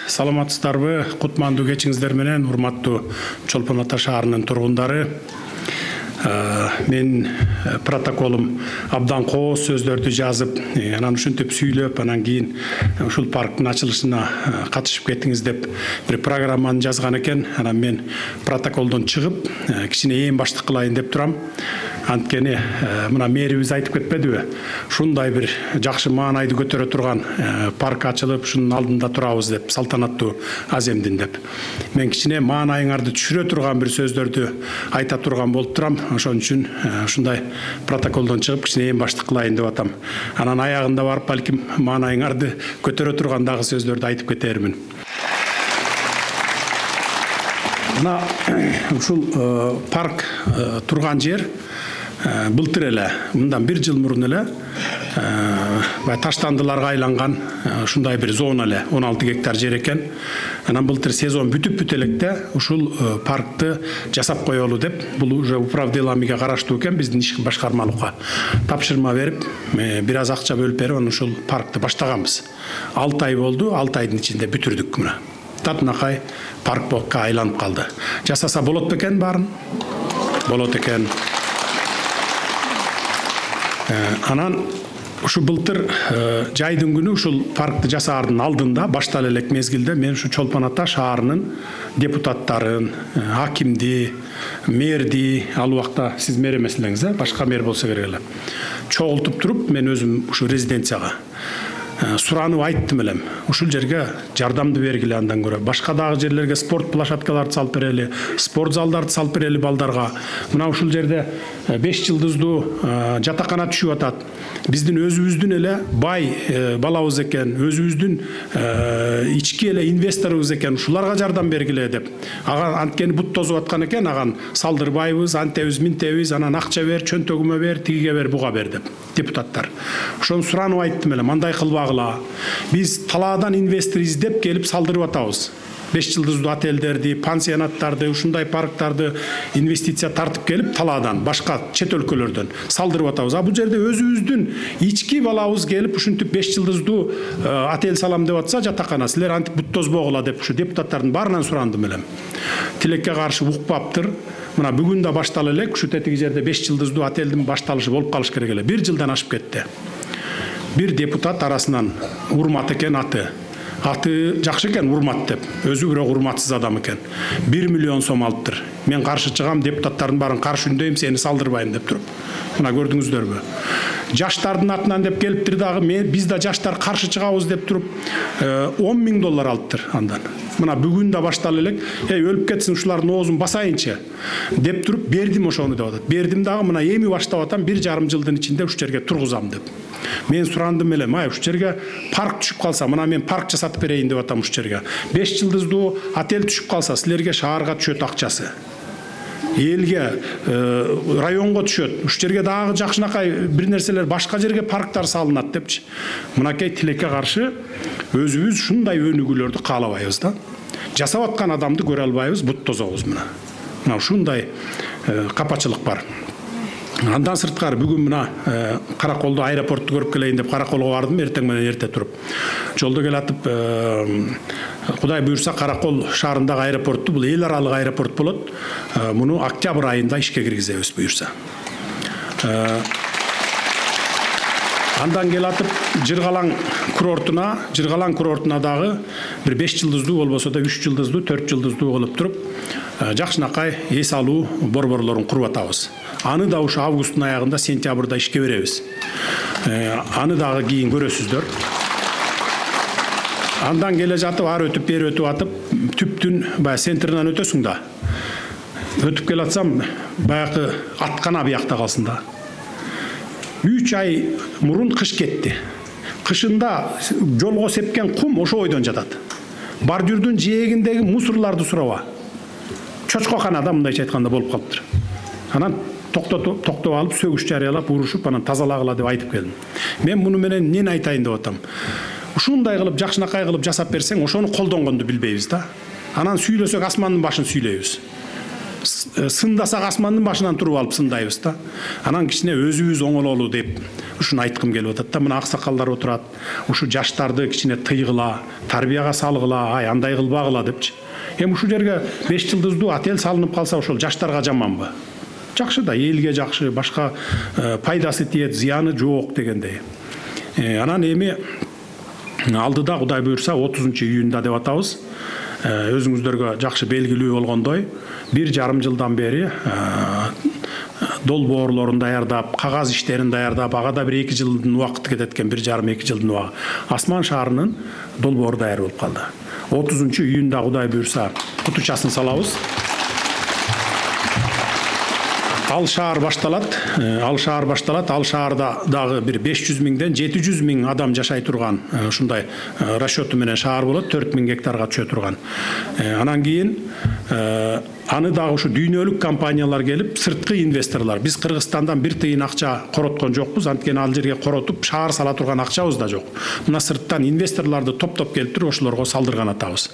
Саламатсыздарбы? Кутмандуу кечиңиздер менен, урматтуу Чолпон Ата шаарынын тургундары. Мен протоколум абдан кооз сөздөрдү жазып, анан ушинтип сүйлөп, анан кийин ушул парктын ачылышына катышып кеттиңиз деп бир программаны жазган экен. Анан мен протоколдон чыгып, кичине эң баштык кылайын деп турам. Анткени мына мэрибиз айтып кетпедиби? Ушундай бир жакшы маанайды көтөрө турган парк ачылып, ушунун алдында турабыз деп, салтанаттуу аземдин деп. Мен кичине маанайыңарды түшүрө турган бир сөздөрдү айта турган болуп турам. Ошон үчүн ушундай протоколдон чыгып, кичине эң баштык кылайын деп атам. Анан аягында барып, балким маанайыңарды көтөрө турган дагы сөздөрдү айтып кетермин. Мына ушул парк турган жер былтыр эле, мындан 1 жыл мурун эле таштандыларга айланган ушундай бир зона эле, 16 гектар жер экен. Анан былтыр сезон бүтүп электе ушул паркты жасап коелу деп, бул уже управделамиге караштуу экен, биздин ишки башкармалыкка тапшырма берип, бир аз акча бөлүп берип, анан ушул паркты баштаганбыз. 6 ай болду, 6 айдын ичинде бүтүрдүк мына. Татынакай паркка айланып калды. Жасаса болот бекен баарын? Болот экен. Анан ушу былтыр жайдын күнү ушул паркты жасаардын алдында, баштала элек мезгилде мен ушу Чолпон Ата шаарынын депутаттарын, акимди, мэрди, ал убакта сиз мэр эмес элеңиз, башка мэр болсо керек эле. Чогултуп туруп, мен өзүм ушу резиденцияга суранып айттым элем. Ушул жерге жардамды бергиле, андан көрө башка дагы жерлерге спорт площадкаларды салып берели, спорт залдарды салып берели балдарга. Мына ушул жерде 5 жылдыздуу жатакана түшүп атат. Биздин өзүбүздүн эле бай балабыз экен, өзүбүздүн ички эле инвесторубуз экен, ушуларга жардам бергиле деп. Ага анткени бут тозуп аткан экен, аган салдырбайбыз, антебиз, минтебиз, анан акча бер, чөнтөгүмө бер, тигиге бер, буга бер деп депутаттар. Ошону суранып айттым эле, мындай кылбагыла. Биз талаадан инвестор издеп келип салдырып атабыз. 5 жылдыздуу отелдерди, пансионаттарды, ушундай парктарды инвестиция тартып келип талаадан, башка чет өлкөлөрдөн салдырып атабыз. Бул жерде өзүбүздүн ички балабыз келип ушинтип 5 жылдыздуу отель салам деп атса, жатакана силер антип бут тозбогула деп ушу депутаттардын баарынан сурандым элем. Тилекке каршы укпаптыр. Мына бүгүн да баштала элек, ушу тетиги жерде 5 жылдыздуу отелдин башталышы болуп калыш керек эле. 1 жылдан ашып кетти. Бир депутат арасынан Урмат экен аты. Аты жакшы экен, Урмат деп. Өзү бирок урматсыз адам экен. 1 миллион сом алыптыр. Мен каршы чыгам, депутаттардын баарын каршы үндөйм, сени салдырбайм деп туруп. Мына көрдүңүздөрбү? Жаштардын атынан деп келиптир дагы, биз да жаштар каршы чыгабыз деп туруп, $10.000 алыптыр андан. Мына бүгүн да баштала элек, өлүп кетсин ушулардын оозун басайынчы деп туруп бердим, ошону деп атат. Бердим дагы, мына эми баштап атам, 1,5 жылдын ичинде ушу жерге тургузам деп. Мен сурандым элем, ушу жерге парк түшүп калса, мына мен парк жасатып берейин деп атам ушу жерге. 5 жылдыздуу отель түшүп калса, силерге шаарга түшөт акчасы. Элге, районго түшөт. Ушу жерге дагы жакшынакай бир нерселер, башка жерге парктар салынат депчи. Мынакей тилекке каршы өзүбүз ушундай өнүгүүлөрдү каалабайбыз да. Жасап аткан адамды көрө албайбыз, бут тозобуз мына. Мына ушундай капачылык бар. Андан сырткары бүгүн мына Караколду аэропортту көрүп келейин деп Караколго бардым, эртең менен ерте туруп. Жолдо келатып, Кудай буйрса Каракол шаарындагы аэропортту, бул эл аралык аэропорт болот. Муну октябрь айында ишке киргизебиз буйрса. Андан келатып Жыргалаң курортуна дагы бир 5 жылдыздуу болбосо да 3 жылдыздуу, 4 жылдыздуу кылып туруп, жакшынакай эс алуу борборлорун куруп атабыз. Аны да ушу августтун аягында, сентябрда ишке беребиз. Аны дагы кийин көрөсүздөр. Андан келе жатып, ар өтүп, бери өтүп атып, түптүн баягы центринен өтөсүң да. Өтүп келатсам, баягы аткана биякта калсын да. 3 ай мурун кыш кетти. Кышында жолго сепкен кум ошо ойдон жатат. Бордюрдун жээгиндеги мусорларды сураба. Чочкоканада мындайча айтканда болуп калыптыр. Анан токтоп алып, сөгүш жарыялап, урушуп, анан тазалагыла деп айтып келдим. Мен муну менен эмнени айтайын деп атам? Ушундай кылып, жакшынакай кылып жасап берсең, ошону колдонгонду билбейбиз да. Анан сүйлөсөк асмандын башын сүйлөйбүз. Сындасак асмандын башынан туруп алып сындайбыз да. Анан кичине өзүбүз оңололу деп ушуну айткым келип атат да. Мына аксакалдар отурат, ушу жаштарды кичине тыйгыла, тарбияга салгыла, ай андай кылбагыла депчи. Эми ушул жерге 5 жылдыздуу отель салынып калса ошол жаштарга жаманбы? Жакшы да, элге жакшы, башка пайдасы тиет, зыяны жок дегендей. Анан эми алдыда Кудай буйрса 30-июнда деп атабыз. Өзүңүздөргө жакшы белгилүү болгондой 1,5 жылдан бери долбоорлорун даярдап, кагаз иштерин даярдап, ага да бир 2 жылдын убакыты кетет экен, 1,5-2 жылдын убагы. Асман шаарынын долбоору даяр болуп калды. 30-июнда Кудай буйрса кутучасын салабыз. Ал шаар башталат. Ал шаарда дагы бир 500 миңден 700 миң адам жашай турган ушундай расчету менен шаар болот, 4000 гектарга түшө турган. Анан кийин аны дагы ушу дүйнөлүк компаниялар келип, сырткы инвесторлар. Биз Кыргызстандан бир тыйын акча короткон жокпуз, анткени ал жерге коротуп шаар сала турган акчабыз да жок. Мына сырттан инвесторларды топтоп келип туруп ошолорго салдырган атабыз.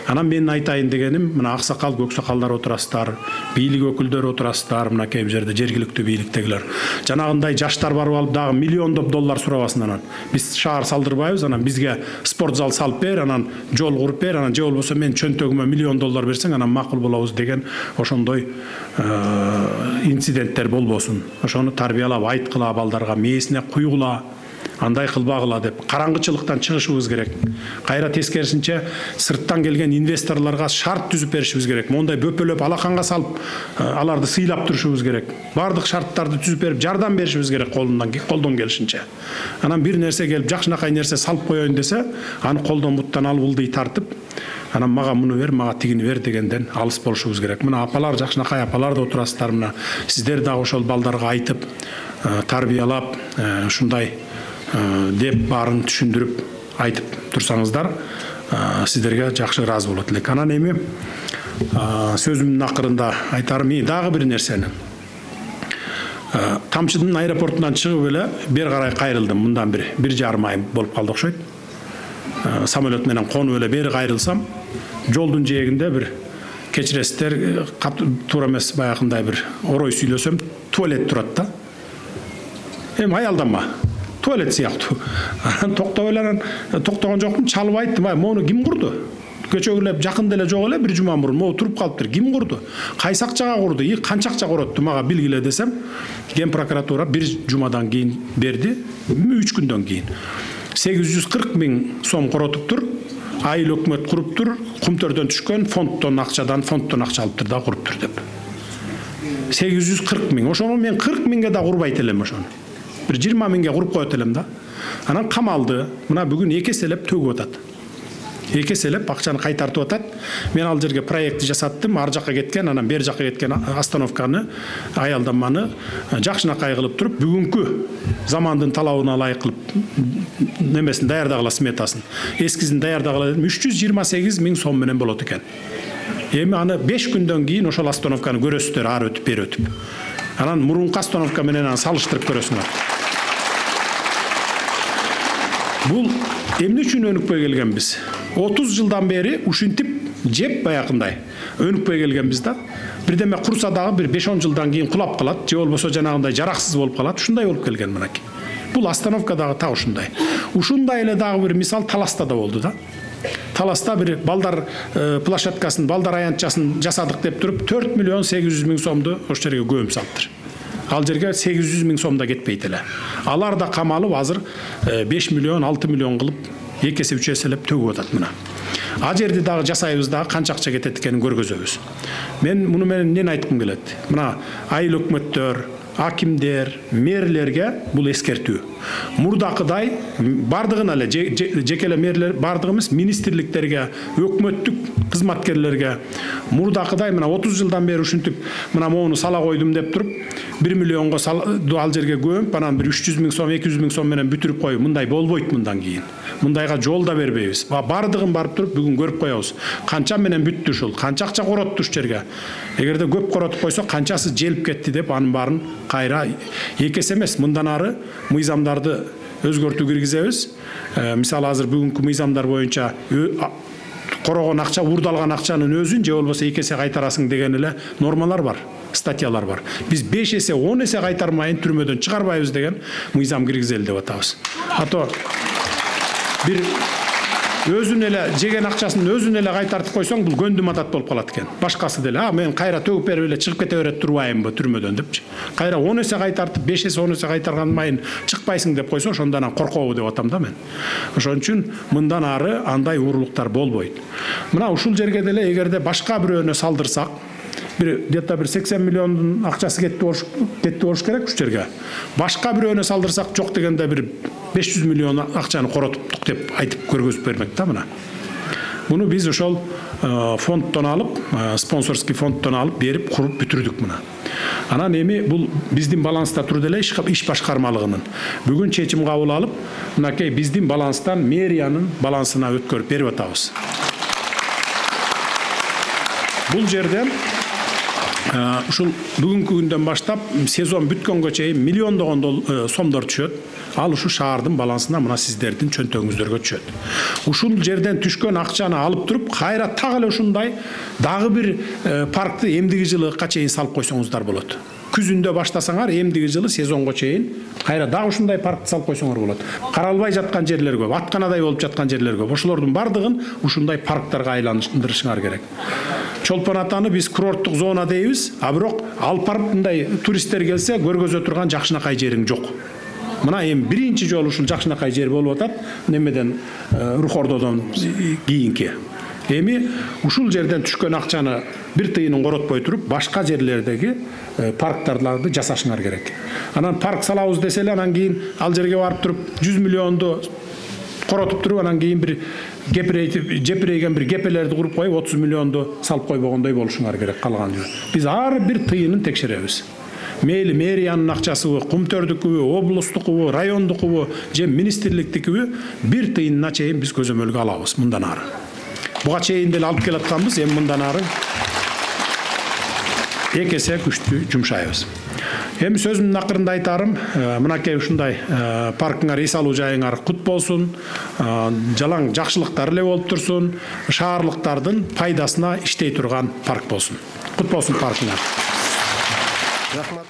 Анан менин айтайын дегеним, мына аксакал, көксакалдар отурасыздар, бийлик өкүлдөрү отурасыздар, мына кээ бир жерде жергиликтүү бийликтегилер. Жанагындай жаштар барып алып дагы миллиондоп доллар сурабасын анан. Биз шаар салдырбайбыз, анан бизге спорт зал салып бер, анан жол куруп бер, анан же болбосо мен чөнтөгүмө миллион доллар берсең, анан макул болобуз деген ошондой инциденттер болбосун. Ошону тарбиялап, айткыла, балдарга мээсине куйгула, андай кылбагыла деп караңгычылыктан чыгышыбыз керек. Кайра тескерисинче сырттан келген инвесторлорго шарт түзүп беришибиз керек. Мондай бөпөлөп алаканга салып, аларды сыйлап турушубуз керек. Бардык шарттарды түзүп берип, жардам беришибиз керек колдон келишинче. Анан бир нерсе келип, жакшынакай нерсе салып коеюн десе, аны колдон буттан алып ылдый тартып, анан мага муну бер, мага тигини бер дегенден алыс болушубуз керек. Мына апалар, жакшынакай апалар да отурасыздар, мына сиздер дагы ошол балдарга айтып, тарбиялап, ушундай деп барын түшүндүрүп айтып турсаңыздар, сиздерге жакшы ыраазы болот элек. Анан эми сөзүмдүн акырында айтарым дагы бир нерсени. Тамчыдын аэропортунан чыгып эле бер карай кайрылдым. Мындан бир 1,5 ай болуп калды окшойт. Самолет менен конуп эле бери кайрылсам, жолдун жээгинде бир кечиресиздер, туура эмес баягындай бир орой сүйлөсөм, туалет турат да. Эми аялданма. Туалет сыяктуу. Анан токтоп эле, анан токтогон жокмун, чалып айттым, мону ким курду? Көчөгүлөп жакында эле жок эле бир жума мурун могу туруп калыптыр. Ким курду? Кайсы акчага курду? Канча акча коротту мага билгиле десем, Ген прокуратура бир жумадан кийин берди, 3 күндөн кийин. 840 миң сом коротуптур. Айыл өкмөт куруптур, кумтөрдөн түшкөн фондтон акча алыптыр да куруптур деп. 840 миң. Ошону мен 40 миңге да курбайт элем ошону. Бир 20 миңге куруп коет элем да. Анан камалды. Мына бүгүн 2 эселеп төгүп атат. 2 эселеп акчаны кайтартып атат. Мен ал жерге проектти жасаттым, ар жакка кеткен, анан бер жакка кеткен остановканы, аялданманы жакшынакай кылып туруп, бүгүнкү замандын талабына ылайык кылып немесин даярдагыла, сметасын. Эскисин даярдагыла 328 миң сом менен болот экен. Эми аны 5 күндөн кийин ошол остановканы көрөсүздөр, ары өтүп, бери өтүп. Анан мурунку остановка менен аны салыштырып көрөсүңөр. Бул эмне үчүн өнүкпөй келгенбиз? 30 жылдан бери ушинтип жеп баягындай өнүкпөй келгенбиз да. Бирдеме курса дагы бир 5-10 жылдан кийин кулап калат, же болбосо жанагындай жараксыз болуп калат. Ушундай болуп келген мынакей. Бул остановка дагы так ушундай. Ушундай эле дагы бир мисал Таласта да болду да. Таласта бир балдар площадкасын, балдар аянтчасын жасадык деп туруп 4 миллион 800 миң сомду ошол жерге көмүп салыптыр. Ал жерге 800 миң сом да кетпейт эле. Алар да камалып азыр 5 миллион 6 миллион кылып 2 эсе 3 эселеп төгүп атат мына. А жерди дагы жасайбыз дагы канча акча кетет экенин көргөзөбүз. Мен муну менен эмнени айткым келет? Мына айыл өкмөттөр, акимдер, мэрлерге бул эскертүү. Мурдакыдай бардыгына эле жекеле мэрлер бардыгы эмес, министрликтерге, өкмөттүк кызматкерлерге мурдакыдай мына 30 жылдан бери ушинтип мына моуну сала койдум деп туруп 1 миллионго ал жерге көмүп, анан бир 300 миң сом, 200 миң сом менен бүтүрүп коюп, мындай болбойт мындан кийин. Мындайга жол да бербейбиз. Бардыгын барып туруп бүгүн көрүп коебуз. Канча менен бүттү ушул, канча акча коротту ушул жерге. Эгерде көп коротуп койсо канчасы желип кетти деп анын баарын кайра 2 эсе эмес, мындан ары мыйзамдарды өзгөртүү киргизебиз. Мисалы азыр бүгүнкү мыйзамдар боюнча корогон акча, урдалган акчанын өзүн же болбосо 2 эсе кайтарасың деген эле нормалар бар. статьялар бар. Biz 5 есе 10 есе кайтармайын түрмөдөн чыгарбайбыз деген мыйзам киргизели деп атабыз. Ато бир өзүн эле жеген акчасын өзүн эле кайтартып койсоң, бул көндүм атат болуп калат экен. Башкасы деле, мен кайра төгүп берип эле чыгып кете берет турбайымбы түрмөдөн депчи. Кайра 10 есе кайтартып, 5 есе 10 есе кайтарган майын чыкпайсың деп койсо, ошондон коркобу деп атам да мен. Ошон үчүн мындан ары андай уурулуктар болбойт. Мына ушул жерге деле эгерде башка бирөөнө салдырсак, где-то 80 миллиондун акчасы кетти болуш керек уш жерге. Башка бирөөнө салдырсак, жок дегенде 500 миллион акчаны коротуптук деп айтып көргөзүп бермек да мына. Буну биз ошол фондтон алып, спонсорский фондтон алып берип куруп бүтүрдүк мына. Анан эми бул биздин баланста турду эле иш башкармалыгынын. Бүгүн чечим кабыл алып, мынакей биздин баланстан мэриянын балансына өткөрүп берип атабыз. Бул жерден ушул бүгүнкү күндөн баштап сезон бүткөнгө чейин миллиондогон сомдор түшөт. Ал ушу шаардын балансына мына сиздердин чөнтөгүңүздөргө түшөт. Ушул жерден түшкөн акчаны алып туруп, кайра так эле ушундай дагы бир паркты эмдиги жылга чейин салып койсоңуздар болот. Күзүндө баштасаңар, эмдиги жылы сезонго чейин кайра дагы ушундай паркты салып койсоңор болот. Каралбай жаткан жерлер көп, атканадай болуп жаткан жерлер көп. Ошолордун бардыгын ушундай парктарга айландырышыңар керек. Чолпон атаны биз курорттук зона дейбиз, а бирок ал паркындай туристтер келсе, көргөзө турган жакшынакай жериң жок. Мына эми биринчи жолу ушул жакшынакай жер болуп атат, немеден Рухордодон кийинки. Эми ушул жерден түшкөн акчаны бир тыйынын коротпой туруп, башка жерлердеги парктарды жасашыңар керек. Анан парк салабыз десе эле, анан кийин ал жерге барып туруп 100 миллионду коротуп туруп, анан кийин бир жепирейген бир гепелерди куруп коюп 30 миллионду салып койбогондой болушуңар керек калган жер. Биз ар бир тыйынын текшеребиз. Мейли мэриянын акчасыбы, Кумтөрдүкүбү, облустукубу, райондукубу, же министрликтикүбү бир тыйынына чейин биз көзөмөлгө алабыз мындан ары. Буга чейин деле алып келатканбыз, эми мындан ары эки эсе күчтүү жумшайбыз. Эми сөзүмдүн акырында айтарым, мынакей ушундай паркыңар, эс алуу жайыңар кут болсун, жалаң жакшылыктар эле болуп турсун, шаарлыктардын пайдасына иштей турган парк болсун. Кут болсун паркыңар. Рахмат.